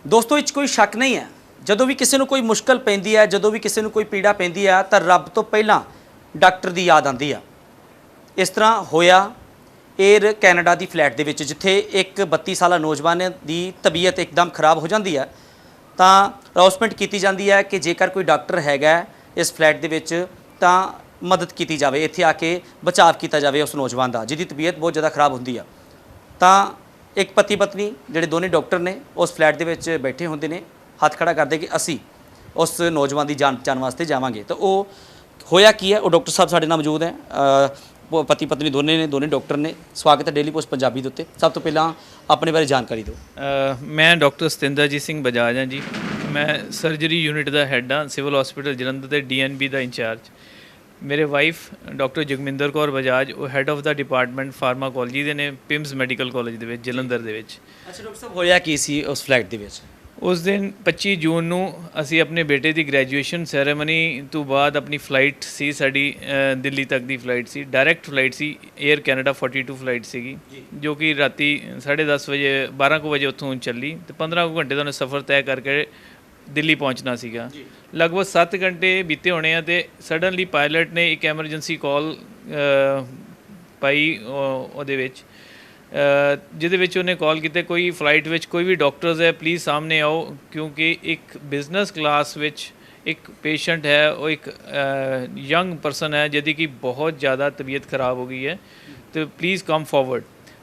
ਦੋਸਤੋ ਇਹ 'ਚ ਕੋਈ ਸ਼ੱਕ ਨਹੀਂ ਹੈ, ਜਦੋਂ ਵੀ ਕਿਸੇ ਨੂੰ ਕੋਈ ਮੁਸ਼ਕਲ ਪੈਂਦੀ ਹੈ, ਜਦੋਂ ਵੀ ਕਿਸੇ ਨੂੰ ਕੋਈ ਪੀੜਾ ਪੈਂਦੀ ਹੈ ਤਾਂ ਰੱਬ ਤੋਂ ਪਹਿਲਾਂ ਡਾਕਟਰ ਦੀ ਯਾਦ ਆਉਂਦੀ ਆ। ਇਸ ਤਰ੍ਹਾਂ ਹੋਇਆ 에ਅਰ ਕੈਨੇਡਾ ਦੀ ਫਲਾਈਟ ਦੇ ਵਿੱਚ, ਜਿੱਥੇ ਇੱਕ 32 ਸਾਲਾ ਨੌਜਵਾਨ ਦੀ ਤਬੀਅਤ ਇੱਕਦਮ ਖਰਾਬ ਹੋ ਜਾਂਦੀ ਹੈ ਤਾਂ ਅਨਾਉਂਸਮੈਂਟ ਕੀਤੀ ਜਾਂਦੀ ਹੈ ਕਿ ਜੇਕਰ ਕੋਈ ਡਾਕਟਰ ਹੈਗਾ ਇਸ ਫਲਾਈਟ ਦੇ ਵਿੱਚ ਤਾਂ ਮਦਦ ਕੀਤੀ ਜਾਵੇ, ਇੱਥੇ ਆ ਕੇ ਬਚਾਅ ਕੀਤਾ ਜਾਵੇ ਉਸ ਨੌਜਵਾਨ ਦਾ ਜਿਹਦੀ ਤਬੀਅਤ ਬਹੁਤ ਜ਼ਿਆਦਾ ਖਰਾਬ ਹੁੰਦੀ ਆ। ਤਾਂ ਇੱਕ ਪਤੀ ਪਤਨੀ ਜਿਹੜੇ ਦੋਨੇ ਡਾਕਟਰ ਨੇ ਉਸ ਫਲੈਟ ਦੇ ਵਿੱਚ ਬੈਠੇ ਹੁੰਦੇ ਨੇ, ਹੱਥ ਖੜਾ ਕਰਦੇ ਕਿ ਅਸੀਂ ਉਸ ਨੌਜਵਾਨ ਦੀ ਜਾਨ ਬਚਾਉਣ ਵਾਸਤੇ ਜਾਵਾਂਗੇ। ਤਾਂ ਉਹ ਹੋਇਆ ਕੀ ਹੈ, ਉਹ ਡਾਕਟਰ ਸਾਹਿਬ ਸਾਡੇ ਨਾਲ ਮੌਜੂਦ ਹੈ। ਪਤੀ ਪਤਨੀ ਦੋਨੇ ਡਾਕਟਰ ਨੇ। ਸਵਾਗਤ ਹੈ ਡੇਲੀ ਪੋਸਟ ਪੰਜਾਬੀ ਦੇ ਉੱਤੇ। ਸਭ ਤੋਂ ਪਹਿਲਾਂ ਆਪਣੇ ਬਾਰੇ ਜਾਣਕਾਰੀ ਦਿਓ। ਮੈਂ ਡਾਕਟਰ ਸਤਿੰਦਰਜੀਤ ਸਿੰਘ ਬਜਾਜ ਹਾਂ ਜੀ। ਮੈਂ ਸਰਜਰੀ ਯੂਨਿਟ ਦਾ ਹੈੱਡ ਹਾਂ ਸਿਵਲ ਹਸਪੀਟਲ ਜਲੰਧਰ ਦੇ DNB ਦਾ ਇੰਚਾਰਜ। ਮੇਰੇ ਵਾਈਫ ਡਾਕਟਰ ਜਗਮਿੰਦਰ ਕੌਰ ਬਜਾਜ, ਉਹ ਹੈੱਡ ਆਫ ਦਾ ਡਿਪਾਰਟਮੈਂਟ ਫਾਰਮਾਕੋਲੋਜੀ ਦੇ ਨੇ ਪਿਮਸ ਮੈਡੀਕਲ ਕਾਲਜ ਦੇ ਵਿੱਚ ਜਲੰਧਰ ਦੇ ਵਿੱਚ। ਅੱਛਾ ਡਾਕਟਰ ਸਾਹਿਬ, ਹੋਇਆ ਕੀ ਸੀ ਉਸ ਫਲਾਈਟ ਦੇ ਵਿੱਚ? ਉਸ ਦਿਨ 25 ਜੂਨ ਨੂੰ ਅਸੀਂ ਆਪਣੇ ਬੇਟੇ ਦੀ ਗ੍ਰੈਜੂਏਸ਼ਨ ਸੈਰੇਮਨੀ ਤੋਂ ਬਾਅਦ ਆਪਣੀ ਫਲਾਈਟ ਸੀ, ਸਾਡੀ ਦਿੱਲੀ ਤੱਕ ਦੀ ਫਲਾਈਟ ਸੀ, ਡਾਇਰੈਕਟ ਫਲਾਈਟ ਸੀ, 에ਅਰ ਕੈਨੇਡਾ 42 ਫਲਾਈਟ ਸੀਗੀ, ਜੋ ਕਿ ਰਾਤੀ 10:30 ਵਜੇ 12 ਕੁ ਵਜੇ ਉੱਥੋਂ ਚੱਲੀ ਤੇ 15 ਕੁ ਘੰਟੇ ਦਾ ਸਫ਼ਰ ਤੈਅ ਕਰਕੇ ਦਿੱਲੀ ਪਹੁੰਚਣਾ ਸੀਗਾ। ਲਗਭਗ 7 ਘੰਟੇ ਬੀਤੇ ਹੋਣੇ ਆ ਤੇ ਸਡਨਲੀ ਪਾਇਲਟ ਨੇ ਇੱਕ ਐਮਰਜੈਂਸੀ ਕਾਲ ਪਾਈ ਉਹਦੇ ਵਿੱਚ, ਜਿਹਦੇ ਵਿੱਚ ਉਹਨੇ ਕਾਲ ਕੀਤਾ ਕੋਈ ਫਲਾਈਟ ਵਿੱਚ ਕੋਈ ਵੀ ਡਾਕਟਰਸ ਹੈ ਪਲੀਜ਼ ਸਾਹਮਣੇ ਆਓ, ਕਿਉਂਕਿ ਇੱਕ ਬਿਜ਼ਨਸ ਕਲਾਸ ਵਿੱਚ ਇੱਕ ਪੇਸ਼ੈਂਟ ਹੈ, ਉਹ ਇੱਕ ਯੰਗ ਪਰਸਨ ਹੈ ਜਿਹਦੀ ਕਿ ਬਹੁਤ ਜ਼ਿਆਦਾ ਤਬੀਅਤ ਖਰਾਬ ਹੋ ਗਈ ਹੈ, ਤੇ ਪਲੀਜ਼ ਕਮ ਫਾਰਵਰਡ।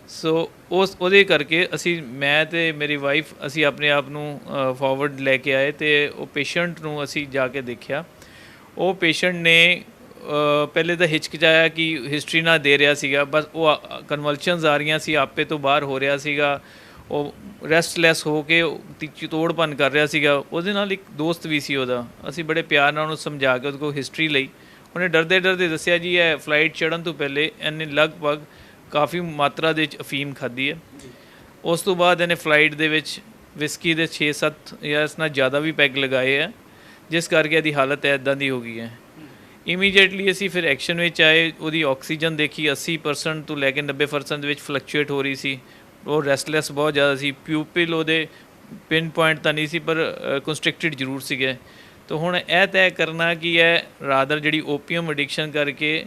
ਸੋ ਉਹਦੇ ਕਰਕੇ ਅਸੀਂ, ਮੈਂ ਤੇ ਮੇਰੀ ਵਾਈਫ, ਅਸੀਂ ਆਪਣੇ ਆਪ ਨੂੰ ਫਾਰਵਰਡ ਲੈ ਕੇ ਆਏ ਤੇ ਉਹ ਪੇਸ਼ੈਂਟ ਨੂੰ ਅਸੀਂ ਜਾ ਕੇ ਦੇਖਿਆ। ਉਹ ਪੇਸ਼ੈਂਟ ਨੇ ਪਹਿਲੇ ਤਾਂ ਹਿਚਕਿਚਾਇਆ ਕਿ ਹਿਸਟਰੀ ਨਾ ਦੇ ਰਿਹਾ ਸੀਗਾ, ਬਸ ਉਹ ਕਨਵਲਸ਼ਨਸ ਆ ਰਹੀਆਂ ਸੀ, ਆਪੇ ਤੋਂ ਬਾਹਰ ਹੋ ਰਿਹਾ ਸੀਗਾ, ਉਹ ਰੈਸਟਲੈਸ ਹੋ ਕੇ ਤੋੜ ਭੰਨ ਕਰ ਰਿਹਾ ਸੀਗਾ। ਉਹਦੇ ਨਾਲ ਇੱਕ ਦੋਸਤ ਵੀ ਸੀ ਉਹਦਾ, ਅਸੀਂ ਬੜੇ ਪਿਆਰ ਨਾਲ ਉਹਨੂੰ ਸਮਝਾ ਕੇ ਉਹਦੇ ਕੋਲ ਹਿਸਟਰੀ ਲਈ। ਉਹਨੇ ਡਰਦੇ ਡਰਦੇ ਦੱਸਿਆ ਜੀ ਇਹ ਫਲਾਈਟ ਚੜ੍ਹਨ ਤੋਂ ਪਹਿਲੇ ਇਹਨੇ ਲਗਭਗ ਕਾਫੀ ਮਾਤਰਾ ਦੇ ਵਿੱਚ ਅਫੀਮ ਖਾਧੀ ਹੈ। ਉਸ ਤੋਂ ਬਾਅਦ ਇਹਨੇ ਫਲਾਈਟ ਦੇ ਵਿੱਚ ਵਿਸਕੀ ਦੇ 6-7 ਜਾਂ ਇਸ ਨਾਲ ਜ਼ਿਆਦਾ ਵੀ ਪੈਗ ਲਗਾਏ ਹੈ, ਜਿਸ ਕਰਕੇ ਇਹਦੀ ਹਾਲਤ ਇੱਦਾਂ ਦੀ ਹੋ ਗਈ ਹੈ। ਇਮੀਡੀਏਟਲੀ ਅਸੀਂ ਫਿਰ ਐਕਸ਼ਨ ਵਿੱਚ ਆਏ, ਉਹਦੀ ਆਕਸੀਜਨ ਦੇਖੀ 80% ਤੋਂ ਲੈ ਕੇ 90% ਦੇ ਵਿੱਚ ਫਲਕਚੁਏਟ ਹੋ ਰਹੀ ਸੀ, ਉਹ ਰੈਸਟਲੈਸ ਬਹੁਤ ਜ਼ਿਆਦਾ ਸੀ, ਪਿਊਪਿਲ ਉਹਦੇ ਪਿਨ ਪੁਆਇੰਟ ਤਾਂ ਨਹੀਂ ਸੀ ਪਰ ਕੰਸਟ੍ਰਿਕਟਿਡ ਜ਼ਰੂਰ ਸੀਗੇ। ਤਾਂ ਹੁਣ ਇਹ ਤੈਅ ਕਰਨਾ ਕਿ ਇਹ ਰਾਦਰ ਜਿਹੜੀ ਓਪੀਅਮ ਐਡਿਕਸ਼ਨ ਕਰਕੇ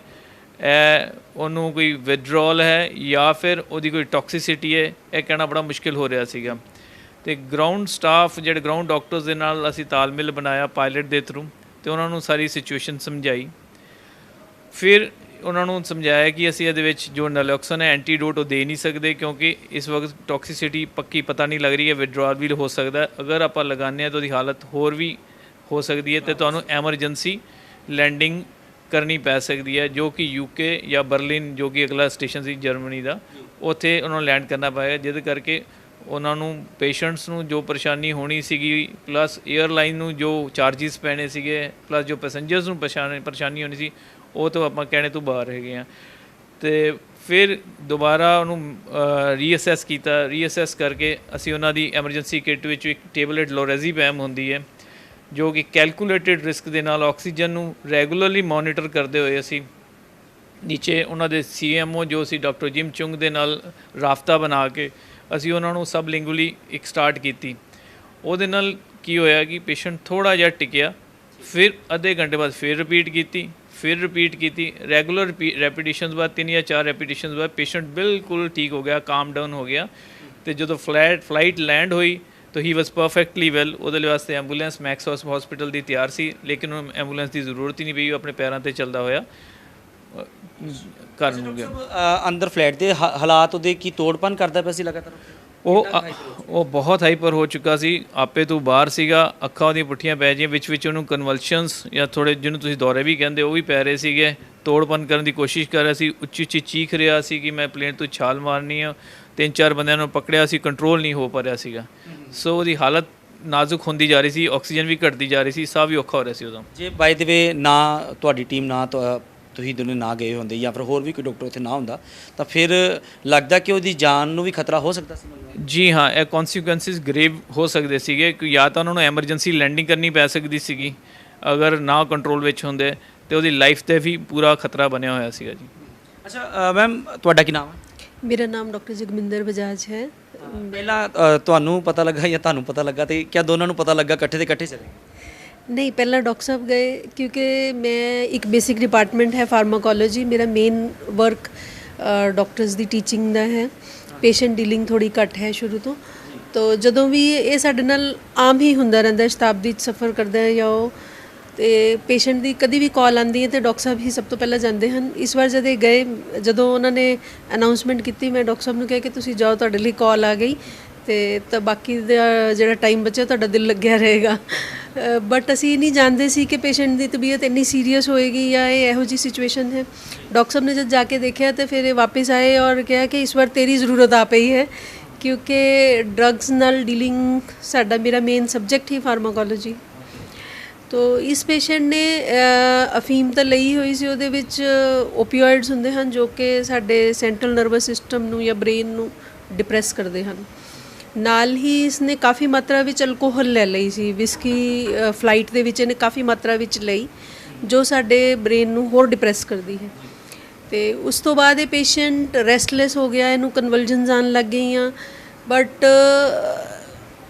ਉਹਨੂੰ ਕੋਈ ਵਿਦਡਰੋਲ ਹੈ ਜਾਂ ਫਿਰ ਉਹਦੀ ਕੋਈ ਟੌਕਸਿਸਿਟੀ ਹੈ, ਇਹ ਕਹਿਣਾ ਬੜਾ ਮੁਸ਼ਕਿਲ ਹੋ ਰਿਹਾ ਸੀਗਾ। ਅਤੇ ਗਰਾਊਂਡ ਸਟਾਫ ਜਿਹੜੇ ਗਰਾਊਂਡ ਡਾਕਟਰਸ ਦੇ ਨਾਲ ਅਸੀਂ ਤਾਲਮੇਲ ਬਣਾਇਆ ਪਾਇਲਟ ਦੇ ਥਰੂ, ਅਤੇ ਉਹਨਾਂ ਨੂੰ ਸਾਰੀ ਸਿਚੁਏਸ਼ਨ ਸਮਝਾਈ। ਫਿਰ ਉਹਨਾਂ ਨੂੰ ਸਮਝਾਇਆ ਕਿ ਅਸੀਂ ਇਹਦੇ ਵਿੱਚ ਜੋ ਨੈਲੋਕਸਨ ਹੈ ਐਂਟੀਡੋਟ ਉਹ ਦੇ ਨਹੀਂ ਸਕਦੇ, ਕਿਉਂਕਿ ਇਸ ਵਕਤ ਟੌਕਸਿਸਿਟੀ ਪੱਕੀ ਪਤਾ ਨਹੀਂ ਲੱਗ ਰਹੀ ਹੈ, ਵਿਦਡਰਾਲ ਵੀ ਹੋ ਸਕਦਾ, ਅਗਰ ਆਪਾਂ ਲਗਾਉਂਦੇ ਹਾਂ ਤਾਂ ਉਹਦੀ ਹਾਲਤ ਹੋਰ ਵੀ ਹੋ ਸਕਦੀ ਹੈ ਅਤੇ ਤੁਹਾਨੂੰ ਐਮਰਜੈਂਸੀ ਲੈਂਡਿੰਗ ਕਰਨੀ ਪੈ ਸਕਦੀ ਹੈ, ਜੋ ਕਿ UK ਜਾਂ ਬਰਲਿਨ, ਜੋ ਕਿ ਅਗਲਾ ਸਟੇਸ਼ਨ ਸੀ ਜਰਮਨੀ ਦਾ, ਉੱਥੇ ਉਹਨਾਂ ਨੂੰ ਲੈਂਡ ਕਰਨਾ ਪਏਗਾ, ਜਿਹਦੇ ਕਰਕੇ ਉਹਨਾਂ ਨੂੰ ਪੇਸ਼ੈਂਟਸ ਨੂੰ ਜੋ ਪਰੇਸ਼ਾਨੀ ਹੋਣੀ ਸੀਗੀ, ਪਲੱਸ ਏਅਰਲਾਈਨ ਨੂੰ ਜੋ ਚਾਰਜਿਸ ਪੈਣੇ ਸੀਗੇ, ਪਲੱਸ ਜੋ ਪੈਸੰਜਰਸ ਨੂੰ ਪਰੇਸ਼ਾਨੀ ਹੋਣੀ ਸੀ, ਉਹ ਤੋਂ ਆਪਾਂ ਕਹਿਣੇ ਤੋਂ ਬਾਹਰ ਹੈਗੇ ਹਾਂ। ਅਤੇ ਫਿਰ ਦੁਬਾਰਾ ਉਹਨੂੰ ਰੀਅਸੈਸ ਕੀਤਾ। ਰੀਅਸੈਸ ਕਰਕੇ ਅਸੀਂ ਉਹਨਾਂ ਦੀ ਐਮਰਜੈਂਸੀ ਕਿੱਟ ਵਿੱਚ ਇੱਕ ਟੇਬਲੇਟ ਲੋਰੈਜ਼ੀਪੈਮ ਹੁੰਦੀ ਹੈ, ਜੋ ਕਿ ਕੈਲਕੂਲੇਟਿਡ ਰਿਸਕ ਦੇ ਨਾਲ ਆਕਸੀਜਨ ਨੂੰ ਰੈਗੂਲਰਲੀ ਮੋਨੀਟਰ ਕਰਦੇ ਹੋਏ ਅਸੀਂ ਨੀਚੇ ਉਹਨਾਂ ਦੇ CMO ਜੋ ਸੀ ਡਾਕਟਰ ਜਿਮ ਚੁੰਗ ਦੇ ਨਾਲ ਰਾਬਤਾ ਬਣਾ ਕੇ ਅਸੀਂ ਉਹਨਾਂ ਨੂੰ ਸਬ ਲਿੰਗੁਅਲੀ ਇੱਕ ਸਟਾਰਟ ਕੀਤੀ। ਉਹਦੇ ਨਾਲ ਕੀ ਹੋਇਆ ਕਿ ਪੇਸ਼ੈਂਟ ਥੋੜ੍ਹਾ ਜਿਹਾ ਟਿਕਿਆ, ਫਿਰ ਅੱਧੇ ਘੰਟੇ ਬਾਅਦ ਫਿਰ ਰਿਪੀਟ ਕੀਤੀ, ਰੈਗੂਲਰ ਰੈਪੀਟੀਸ਼ਨਸ ਬਾਅਦ 3 ਜਾਂ 4 ਰੈਪੀਟੀਸ਼ਨਸ ਬਾਅਦ ਪੇਸ਼ੈਂਟ ਬਿਲਕੁਲ ਠੀਕ ਹੋ ਗਿਆ, ਕਾਮ ਡਾਊਨ ਹੋ ਗਿਆ। ਅਤੇ ਜਦੋਂ ਫਲਾਈਟ ਲੈਂਡ ਹੋਈ ਤਾਂ ਹੀ ਵਾਸ ਪਰਫੈਕਟਲੀ ਵੈਲ। ਉਹਦੇ ਵਾਸਤੇ ਐਂਬੂਲੈਂਸ ਮੈਕਸ ਹਸਪੀਟਲ ਦੀ ਤਿਆਰ ਸੀ, ਲੇਕਿਨ ਉਹਨੂੰ ਐਂਬੂਲੈਂਸ ਦੀ ਜ਼ਰੂਰਤ ਹੀ ਨਹੀਂ ਪਈ, ਉਹ ਆਪਣੇ ਪੈਰਾਂ 'ਤੇ ਚੱਲਦਾ ਹੋਇਆ ਘਰ ਨੂੰ ਗਿਆ। ਅੰਦਰ ਫਲੈਟ ਦੇ ਹਾਲਾਤ ਉਹਦੇ ਕੀ ਤੋੜਪਨ ਕਰਦਾ ਪਿਆ ਸੀ ਲਗਾਤਾਰ? ਉਹ ਬਹੁਤ ਹਾਈਪਰ ਹੋ ਚੁੱਕਾ ਸੀ, ਆਪੇ ਤੋਂ ਬਾਹਰ ਸੀਗਾ, ਅੱਖਾਂ ਉਹਦੀਆਂ ਪੁੱਠੀਆਂ ਪੈ ਜਿਹੀਆਂ, ਵਿੱਚ ਉਹਨੂੰ ਕਨਵਲਸ਼ਨਸ ਜਾਂ ਥੋੜ੍ਹੇ ਜਿਹਨੂੰ ਤੁਸੀਂ ਦੌਰੇ ਵੀ ਕਹਿੰਦੇ ਉਹ ਵੀ ਪੈ ਰਹੇ ਸੀਗੇ, ਤੋੜਪਨ ਕਰਨ ਦੀ ਕੋਸ਼ਿਸ਼ ਕਰ ਰਿਹਾ ਸੀ, ਉੱਚੀ ਚੀਖ ਰਿਹਾ ਸੀ ਕਿ ਮੈਂ ਪਲੇਨ ਤੋਂ ਛਾਲ ਮਾਰਨੀ ਆ। 3-4 ਬੰਦਿਆਂ ਨੂੰ ਪਕੜਿਆ ਸੀ, ਕੰਟਰੋਲ ਨਹੀਂ ਹੋ ਪਾ ਰਿਹਾ ਸੀਗਾ। ਸੋ ਉਹਦੀ ਹਾਲਤ ਨਾਜ਼ੁਕ ਹੁੰਦੀ ਜਾ ਰਹੀ ਸੀ, ਆਕਸੀਜਨ ਵੀ ਘਟਦੀ ਜਾ ਰਹੀ ਸੀ, ਸਾਹ ਵੀ ਔਖਾ ਹੋ ਰਿਹਾ ਸੀ ਉਦੋਂ। ਜੇ ਬਾਈ ਦੇ ਵੇ ਨਾ ਤੁਹਾਡੀ ਟੀਮ ਨਾ ਤੁਸੀਂ ਦੋਨੇ ਨਾ ਗਏ ਹੁੰਦੇ ਜਾਂ ਫਿਰ ਹੋਰ ਵੀ ਕੋਈ ਡਾਕਟਰ ਉੱਥੇ ਨਾ ਹੁੰਦਾ ਤਾਂ ਫਿਰ ਲੱਗਦਾ ਕਿ ਉਹਦੀ ਜਾਨ ਨੂੰ ਵੀ ਖਤਰਾ ਹੋ ਸਕਦਾ ਸੀ? ਜੀ ਹਾਂ, ਇਹ ਕੌਨਸੀਕੁਐਂਸਿਸ ਗ੍ਰੇਵ ਹੋ ਸਕਦੇ ਸੀਗੇ ਕਿ ਜਾਂ ਤਾਂ ਉਹਨਾਂ ਨੂੰ ਐਮਰਜੈਂਸੀ ਲੈਂਡਿੰਗ ਕਰਨੀ ਪੈ ਸਕਦੀ ਸੀਗੀ ਅਗਰ ਨਾ ਕੰਟਰੋਲ ਵਿੱਚ ਹੁੰਦੇ, ਅਤੇ ਉਹਦੀ ਲਾਈਫ 'ਤੇ ਵੀ ਪੂਰਾ ਖਤਰਾ ਬਣਿਆ ਹੋਇਆ ਸੀਗਾ ਜੀ। ਅੱਛਾ ਮੈਮ, ਤੁਹਾਡਾ ਕੀ ਨਾਮ ਹੈ? मेरा नाम डॉक्टर जगमिंदर बजाज है। ਪਹਿਲਾਂ ਤੁਹਾਨੂੰ ਪਤਾ ਲੱਗਾ ਜਾਂ ਤੁਹਾਨੂੰ ਪਤਾ ਲੱਗਾ ਤੇ ਕਿਆ ਦੋਨਾਂ ਨੂੰ ਪਤਾ ਲੱਗਾ ਇਕੱਠੇ ਦੇ ਇਕੱਠੇ ਚਲੇ? नहीं, पहला डॉक्टर साहब गए क्योंकि मैं एक बेसिक डिपार्टमेंट है फार्माकोलॉजी, मेरा मेन वर्क डॉक्टर्स ਦੀ ਟੀਚਿੰਗ ਦਾ ਹੈ। ਪੇਸ਼ੈਂਟ ਡੀਲਿੰਗ ਥੋੜੀ ਘੱਟ ਹੈ ਸ਼ੁਰੂ ਤੋਂ ਜਦੋਂ ਵੀ ਇਹ ਸਾਡੇ ਨਾਲ ਆਮ ਹੀ ਹੁੰਦਾ ਰਹਿੰਦਾ, ਸ਼ਤਾਬਦੀ 'ਚ ਸਫ਼ਰ ਕਰਦਾ ਹੈ ਜਾਂ ਉਹ ਤੇ ਪੇਸ਼ੈਂਟ ਦੀ ਕਦੀ ਵੀ ਕਾਲ ਆਉਂਦੀ ਹੈ ਤੇ ਡਾਕਟਰ ਸਾਹਿਬ ਹੀ ਸਭ ਤੋਂ ਪਹਿਲਾਂ ਜਾਂਦੇ ਹਨ। ਇਸ ਵਾਰ ਜਦ ਇਹ ਗਏ, ਜਦੋਂ ਉਹਨਾਂ ਨੇ ਅਨਾਉਂਸਮੈਂਟ ਕੀਤੀ, ਮੈਂ ਡਾਕਟਰ ਸਾਹਿਬ ਨੂੰ ਕਿਹਾ ਕਿ ਤੁਸੀਂ ਜਾਓ, ਤੁਹਾਡੇ ਲਈ ਕਾਲ ਆ ਗਈ ਤੇ ਤਾਂ ਬਾਕੀ ਦਾ ਜਿਹੜਾ ਟਾਈਮ ਬਚਿਆ ਤੁਹਾਡਾ ਦਿਲ ਲੱਗਿਆ ਰਹੇਗਾ। ਬਟ ਅਸੀਂ ਨਹੀਂ ਜਾਣਦੇ ਸੀ ਕਿ ਪੇਸ਼ੈਂਟ ਦੀ ਤਬੀਅਤ ਇੰਨੀ ਸੀਰੀਅਸ ਹੋਏਗੀ ਜਾਂ ਇਹ ਇਹੋ ਜਿਹੀ ਸਿਚੁਏਸ਼ਨ ਹੈ। ਡਾਕਟਰ ਸਾਹਿਬ ਨੇ ਜਦ ਜਾ ਕੇ ਦੇਖਿਆ ਤਾਂ ਫਿਰ ਇਹ ਵਾਪਸ ਆਏ ਔਰ ਕਿਹਾ ਕਿ ਇਸ ਵਾਰ ਤੇਰੀ ਜ਼ਰੂਰਤ ਆ ਪਈ ਹੈ, ਕਿਉਂਕਿ ਡਰੱਗਸ ਨਾਲ ਡੀਲਿੰਗ ਸਾਡਾ ਮੇਰਾ ਮੇਨ ਸਬਜੈਕਟ ਹੀ ਫਾਰਮਾਕੋਲੋਜੀ। ਤੋ ਇਸ ਪੇਸ਼ੈਂਟ ਨੇ ਅਫੀਮ ਤਾਂ ਲਈ ਹੋਈ ਸੀ, ਉਹਦੇ ਵਿੱਚ ਓਪੀਓਇਡਸ ਹੁੰਦੇ ਹਨ ਜੋ ਕਿ ਸਾਡੇ ਸੈਂਟਰਲ ਨਰਵਸ ਸਿਸਟਮ ਨੂੰ ਜਾਂ ਬ੍ਰੇਨ ਨੂੰ ਡਿਪਰੈਸ ਕਰਦੇ ਹਨ। ਨਾਲ ਹੀ ਇਸਨੇ ਕਾਫੀ ਮਾਤਰਾ ਵਿੱਚ ਅਲਕੋਹਲ ਲੈ ਲਈ ਸੀ, ਵਿਸਕੀ ਫਲਾਈਟ ਦੇ ਵਿੱਚ ਇਹਨੇ ਕਾਫੀ ਮਾਤਰਾ ਵਿੱਚ ਲਈ ਜੋ ਸਾਡੇ ਬ੍ਰੇਨ ਨੂੰ ਹੋਰ ਡਿਪਰੈਸ ਕਰਦੀ ਹੈ। ਤੇ ਉਸ ਤੋਂ ਬਾਅਦ ਇਹ ਪੇਸ਼ੈਂਟ ਰੈਸਟਲੈਸ ਹੋ ਗਿਆ, ਇਹਨੂੰ ਕਨਵਲਜਨਸ ਆਉਣ ਲੱਗ ਗਈਆਂ। ਬਟ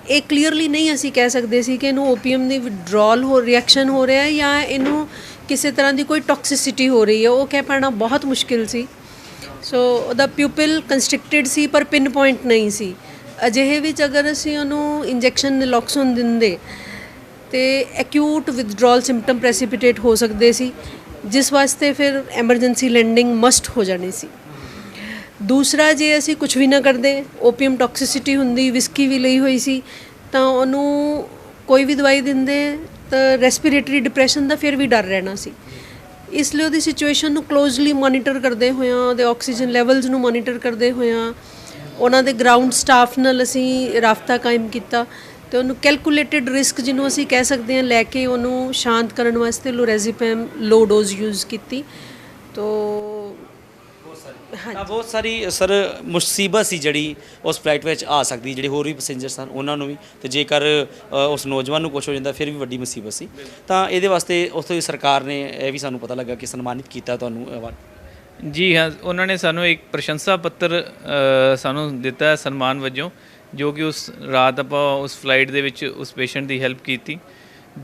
ਇਹ ਕਲੀਅਰਲੀ ਨਹੀਂ ਅਸੀਂ ਕਹਿ ਸਕਦੇ ਸੀ ਕਿ ਇਹਨੂੰ ਓਪੀਅਮ ਦੀ ਵਿਡਰੋਲ ਹੋ ਰਿਐਕਸ਼ਨ ਹੋ ਰਿਹਾ ਜਾਂ ਇਹਨੂੰ ਕਿਸੇ ਤਰ੍ਹਾਂ ਦੀ ਕੋਈ ਟੌਕਸਿਸਿਟੀ ਹੋ ਰਹੀ ਹੈ, ਉਹ ਕਹਿ ਪਾਉਣਾ ਬਹੁਤ ਮੁਸ਼ਕਿਲ ਸੀ। ਸੋ ਉਹਦਾ ਪਿਊਪਿਲ ਕੰਸਟ੍ਰਿਕਟਿਡ ਸੀ ਪਰ ਪਿਨ ਪੁਆਇੰਟ ਨਹੀਂ ਸੀ। ਅਜਿਹੇ ਵਿੱਚ ਅਗਰ ਅਸੀਂ ਉਹਨੂੰ ਇੰਜੈਕਸ਼ਨ ਨੈਲੋਕਸੋਨ ਦਿੰਦੇ ਤੇ ਐਕਿਊਟ ਵਿਦਡਰਾਲ ਸਿੰਪਟਮ ਪ੍ਰੈਸੀਪਿਟੇਟ ਹੋ ਸਕਦੇ ਸੀ, ਜਿਸ ਵਾਸਤੇ ਫਿਰ ਐਮਰਜੈਂਸੀ ਲੈਂਡਿੰਗ ਮਸਟ ਹੋ ਜਾਣੀ ਸੀ। ਦੂਸਰਾ, ਜੇ ਅਸੀਂ ਕੁਝ ਵੀ ਨਾ ਕਰਦੇ, ਓਪੀਅਮ ਟੌਕਸਿਸਿਟੀ ਹੁੰਦੀ, ਵਿਸਕੀ ਵੀ ਲਈ ਹੋਈ ਸੀ, ਤਾਂ ਉਹਨੂੰ ਕੋਈ ਵੀ ਦਵਾਈ ਦਿੰਦੇ ਤਾਂ ਰੈਸਪੀਰੇਟਰੀ ਡਿਪਰੈਸ਼ਨ ਦਾ ਫਿਰ ਵੀ ਡਰ ਰਹਿਣਾ ਸੀ। ਇਸ ਲਈ ਉਹਦੀ ਸਿਚੁਏਸ਼ਨ ਨੂੰ ਕਲੋਜ਼ਲੀ ਮੋਨੀਟਰ ਕਰਦੇ ਹੋਇਆਂ, ਉਹਦੇ ਆਕਸੀਜਨ ਲੈਵਲਸ ਨੂੰ ਮੋਨੀਟਰ ਕਰਦੇ ਹੋਇਆਂ, ਉਹਨਾਂ ਦੇ ਗਰਾਊਂਡ ਸਟਾਫ ਨਾਲ ਅਸੀਂ ਰਾਬਤਾ ਕਾਇਮ ਕੀਤਾ ਤੇ ਉਹਨੂੰ ਕੈਲਕੂਲੇਟਿਡ ਰਿਸਕ ਜਿਹਨੂੰ ਅਸੀਂ ਕਹਿ ਸਕਦੇ ਹਾਂ ਲੈ ਕੇ ਉਹਨੂੰ ਸ਼ਾਂਤ ਕਰਨ ਵਾਸਤੇ ਲੋਰੈਜ਼ੀਪੈਮ ਲੋ ਡੋਜ਼ ਯੂਜ਼ ਕੀਤੀ। ਤੋ ਤਾਂ ਬਹੁਤ ਸਾਰੀ ਸਰ ਮੁਸੀਬਤ ਸੀ ਜਿਹੜੀ ਉਸ ਫਲਾਈਟ ਵਿੱਚ ਆ ਸਕਦੀ, ਜਿਹੜੇ ਹੋਰ ਵੀ ਪੈਸੇਂਜਰ ਸਨ ਉਹਨਾਂ ਨੂੰ ਵੀ, ਤੇ ਜੇਕਰ ਉਸ ਨੌਜਵਾਨ ਨੂੰ ਕੁਛ ਹੋ ਜਾਂਦਾ ਫਿਰ ਵੀ ਵੱਡੀ ਮੁਸੀਬਤ ਸੀ। ਤਾਂ ਇਹਦੇ ਵਾਸਤੇ ਉੱਥੇ ਸਰਕਾਰ ਨੇ ਇਹ ਵੀ ਸਾਨੂੰ ਪਤਾ ਲੱਗਾ ਕਿ ਸਨਮਾਨਿਤ ਕੀਤਾ ਤੁਹਾਨੂੰ award। ਜੀ ਹਾਂ, ਉਹਨਾਂ ਨੇ ਸਾਨੂੰ ਇੱਕ ਪ੍ਰਸ਼ੰਸਾ ਪੱਤਰ ਸਾਨੂੰ ਦਿੱਤਾ ਹੈ ਸਨਮਾਨ ਵਜੋਂ, ਜੋ ਕਿ ਉਸ ਰਾਤ ਆਪਾਂ ਉਸ ਫਲਾਈਟ ਦੇ ਵਿੱਚ ਉਸ ਪੇਸ਼ੈਂਟ ਦੀ ਹੈਲਪ ਕੀਤੀ,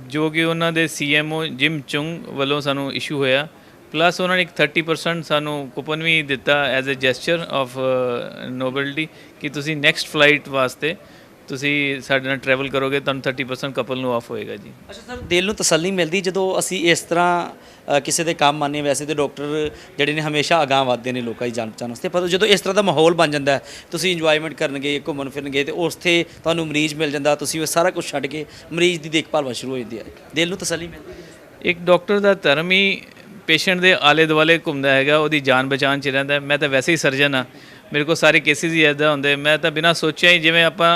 ਜੋ ਕਿ ਉਹਨਾਂ ਦੇ CMO ਜਿਮ ਚੁੰਗ ਵੱਲੋਂ ਸਾਨੂੰ ਇਸ਼ੂ ਹੋਇਆ। ਪਲੱਸ ਉਹਨਾਂ ਨੇ ਇੱਕ 30% ਸਾਨੂੰ ਕੂਪਨ ਵੀ ਦਿੱਤਾ ਐਜ਼ ਅ ਜੈਸਚਰ ਆਫ ਨੋਬਿਲਟੀ ਕਿ ਤੁਸੀਂ ਨੈਕਸਟ ਫਲਾਈਟ ਵਾਸਤੇ ਤੁਸੀਂ ਸਾਡੇ ਨਾਲ ਟਰੈਵਲ ਕਰੋਗੇ, ਤੁਹਾਨੂੰ 30% ਕਪਲ ਨੂੰ ਆਫ ਹੋਏਗਾ ਜੀ। ਅੱਛਾ ਸਰ, ਦਿਲ ਨੂੰ ਤਸੱਲੀ ਮਿਲਦੀ ਜਦੋਂ ਅਸੀਂ ਇਸ ਤਰ੍ਹਾਂ ਕਿਸੇ ਦੇ ਕੰਮ ਆਨੇ। ਵੈਸੇ ਤੇ ਡਾਕਟਰ ਜਿਹੜੇ ਨੇ ਹਮੇਸ਼ਾ ਅਗਾਂਹ ਵਧਦੇ ਨੇ ਲੋਕਾਂ ਦੀ ਜਾਨ ਬਚਾਉਣ ਵਾਸਤੇ, ਪਰ ਜਦੋਂ ਇਸ ਤਰ੍ਹਾਂ ਦਾ ਮਾਹੌਲ ਬਣ ਜਾਂਦਾ ਹੈ, ਤੁਸੀਂ ਇੰਜੋਇਮੈਂਟ ਕਰਨਗੇ, ਘੁੰਮਣ ਫਿਰਨਗੇ ਤੇ ਉੱਥੇ ਤੁਹਾਨੂੰ ਮਰੀਜ਼ ਮਿਲ ਜਾਂਦਾ, ਤੁਸੀਂ ਉਹ ਸਾਰਾ ਕੁਝ ਛੱਡ ਕੇ ਮਰੀਜ਼ ਦੀ ਦੇਖਭਾਲ ਸ਼ੁਰੂ ਹੋ ਜਾਂਦੀ ਹੈ, ਦਿਲ ਨੂੰ ਤਸੱਲੀ ਮਿਲਦੀ। ਇੱਕ ਡਾਕਟਰ ਦਾ ਧਰਮ ਹੀ ਪੇਸ਼ੈਂਟ ਦੇ ਆਲੇ ਦੁਆਲੇ ਘੁੰਮਦਾ ਹੈਗਾ, ਉਹਦੀ ਜਾਨ ਬਚਾਉਣ 'ਚ ਰਹਿੰਦਾ। ਮੈਂ ਤਾਂ ਵੈਸੇ ਹੀ ਸਰਜਨ ਹਾਂ, ਮੇਰੇ ਕੋਲ ਸਾਰੇ ਕੇਸਿਸ ਹੀ ਇੱਦਾਂ ਹੁੰਦੇ, ਮੈਂ ਤਾਂ ਬਿਨਾਂ ਸੋਚਿਆ ਹੀ ਜਿਵੇਂ ਆਪਾਂ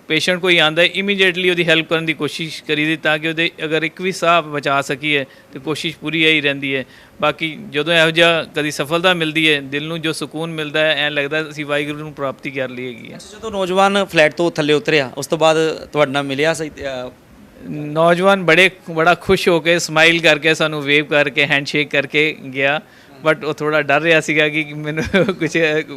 ਪੇਸ਼ੈਂਟ ਕੋਈ ਆਉਂਦਾ ਇਮੀਡੀਏਟਲੀ ਉਹਦੀ ਹੈਲਪ ਕਰਨ ਦੀ ਕੋਸ਼ਿਸ਼ ਕਰੀਦੀ ਤਾਂ ਕਿ ਉਹਦੇ ਅਗਰ ਇੱਕ ਵੀ ਸਾਹ ਬਚਾ ਸਕੀਏ ਤਾਂ ਕੋਸ਼ਿਸ਼ ਪੂਰੀ ਹੀ ਰਹਿੰਦੀ ਹੈ। ਬਾਕੀ ਜਦੋਂ ਇਹੋ ਜਿਹਾ ਕਦੀ ਸਫਲਤਾ ਮਿਲਦੀ ਹੈ, ਦਿਲ ਨੂੰ ਜੋ ਸਕੂਨ ਮਿਲਦਾ ਹੈ, ਐਂ ਲੱਗਦਾ ਅਸੀਂ ਵਾਹਿਗੁਰੂ ਨੂੰ ਪ੍ਰਾਪਤੀ ਕਰ ਲਈ ਹੈਗੀ ਹੈ। ਜਦੋਂ ਨੌਜਵਾਨ ਫਲੈਟ ਤੋਂ ਥੱਲੇ ਉਤਰਿਆ ਉਸ ਤੋਂ ਬਾਅਦ ਤੁਹਾਡੇ ਨਾਲ ਮਿਲਿਆ ਸਹੀ? ਨੌਜਵਾਨ ਬੜਾ ਖੁਸ਼ ਹੋ ਕੇ ਸਮਾਈਲ ਕਰਕੇ ਸਾਨੂੰ ਵੇਵ ਕਰਕੇ ਹੈਂਡਸ਼ੇਕ ਕਰਕੇ ਗਿਆ, ਬਟ ਉਹ ਥੋੜਾ ਡਰ ਰਿਹਾ ਸੀਗਾ ਕਿ ਮੈਨੂੰ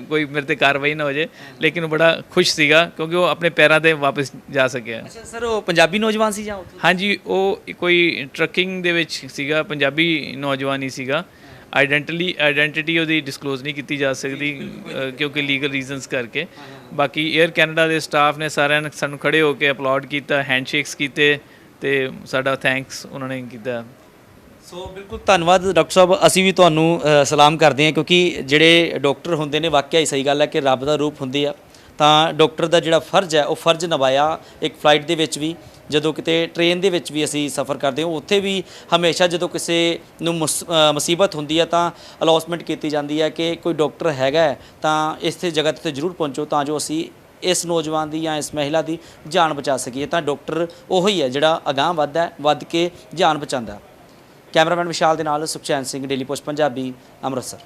ਕੋਈ ਮੇਰੇ ਤੇ ਕਾਰਵਾਈ ਨਾ ਹੋ ਜਾਏ, ਲੇਕਿਨ ਉਹ ਬੜਾ ਖੁਸ਼ ਸੀਗਾ ਕਿਉਂਕਿ ਉਹ ਆਪਣੇ ਪੈਰਾਂ ਤੇ ਵਾਪਸ ਜਾ ਸਕਿਆ। ਅੱਛਾ ਸਰ, ਉਹ ਪੰਜਾਬੀ ਨੌਜਵਾਨ ਸੀ ਜਾਂ ਉੱਥੋਂ? ਹਾਂਜੀ, ਉਹ ਕੋਈ ਟਰੱਕਿੰਗ ਦੇ ਵਿੱਚ ਸੀਗਾ, ਪੰਜਾਬੀ ਨੌਜਵਾਨ ਹੀ ਸੀਗਾ। ਆਈਡੈਂਟੀਟੀ ਉਹਦੀ ਡਿਸਕਲੋਜ਼ ਨਹੀਂ ਕੀਤੀ ਜਾ ਸਕਦੀ ਕਿਉਂਕਿ ਲੀਗਲ ਰੀਜ਼ਨਸ ਕਰਕੇ। ਬਾਕੀ 에ਅਰ ਕੈਨੇਡਾ ਦੇ ਸਟਾਫ ਨੇ ਸਾਰਿਆਂ ਨੇ ਸਾਨੂੰ ਖੜੇ ਹੋ ਕੇ ਅਪਲਾਉਡ ਕੀਤਾ, ਹੈਂਡਸ਼ੇਕਸ ਕੀਤੇ ਤੇ ਸਾਡਾ ਥੈਂਕਸ ਉਹਨਾਂ ਨੇ ਕੀਤਾ। ਸੋ ਬਿਲਕੁਲ ਧੰਨਵਾਦ ਡਾਕਟਰ ਸਾਹਿਬ, ਅਸੀਂ ਵੀ ਤੁਹਾਨੂੰ ਸਲਾਮ ਕਰਦੇ ਹਾਂ ਕਿਉਂਕਿ ਜਿਹੜੇ ਡਾਕਟਰ ਹੁੰਦੇ ਨੇ ਵਾਕਿਆ ਹੀ ਸਹੀ ਗੱਲ ਹੈ ਕਿ ਰੱਬ ਦਾ ਰੂਪ ਹੁੰਦੇ ਆ। ਤਾਂ ਡਾਕਟਰ ਦਾ ਜਿਹੜਾ ਫਰਜ਼ ਹੈ ਉਹ ਫਰਜ਼ ਨਿਭਾਇਆ, ਇੱਕ ਫਲਾਈਟ ਦੇ ਵਿੱਚ ਵੀ, ਜਦੋਂ ਕਿਤੇ ਟ੍ਰੇਨ ਦੇ ਵਿੱਚ ਵੀ ਅਸੀਂ ਸਫ਼ਰ ਕਰਦੇ ਹਾਂ ਉੱਥੇ ਵੀ ਹਮੇਸ਼ਾ ਜਦੋਂ ਕਿਸੇ ਨੂੰ ਮੁਸੀਬਤ ਹੁੰਦੀ ਹੈ ਤਾਂ ਅਨਾਉਂਸਮੈਂਟ ਕੀਤੀ ਜਾਂਦੀ ਹੈ ਕਿ ਕੋਈ ਡਾਕਟਰ ਹੈਗਾ ਤਾਂ ਇਸ ਜਗ੍ਹਾ 'ਤੇ ਜ਼ਰੂਰ ਪਹੁੰਚੋ ਤਾਂ ਜੋ ਅਸੀਂ ਇਸ ਨੌਜਵਾਨ ਦੀ ਜਾਂ ਇਸ ਮਹਿਲਾ ਦੀ ਜਾਨ ਬਚਾ ਸਕੀਏ। ਤਾਂ ਡਾਕਟਰ ਉਹੀ ਹੈ ਜਿਹੜਾ ਅਗਾਂਹ ਵੱਧ ਕੇ ਜਾਨ ਬਚਾਉਂਦਾ। ਕੈਮਰਾਮੈਨ ਵਿਸ਼ਾਲ ਦੇ ਨਾਲ ਸੁਖਚੈਨ ਸਿੰਘ, ਡੇਲੀ ਪੋਸਟ ਪੰਜਾਬੀ, ਅੰਮ੍ਰਿਤਸਰ।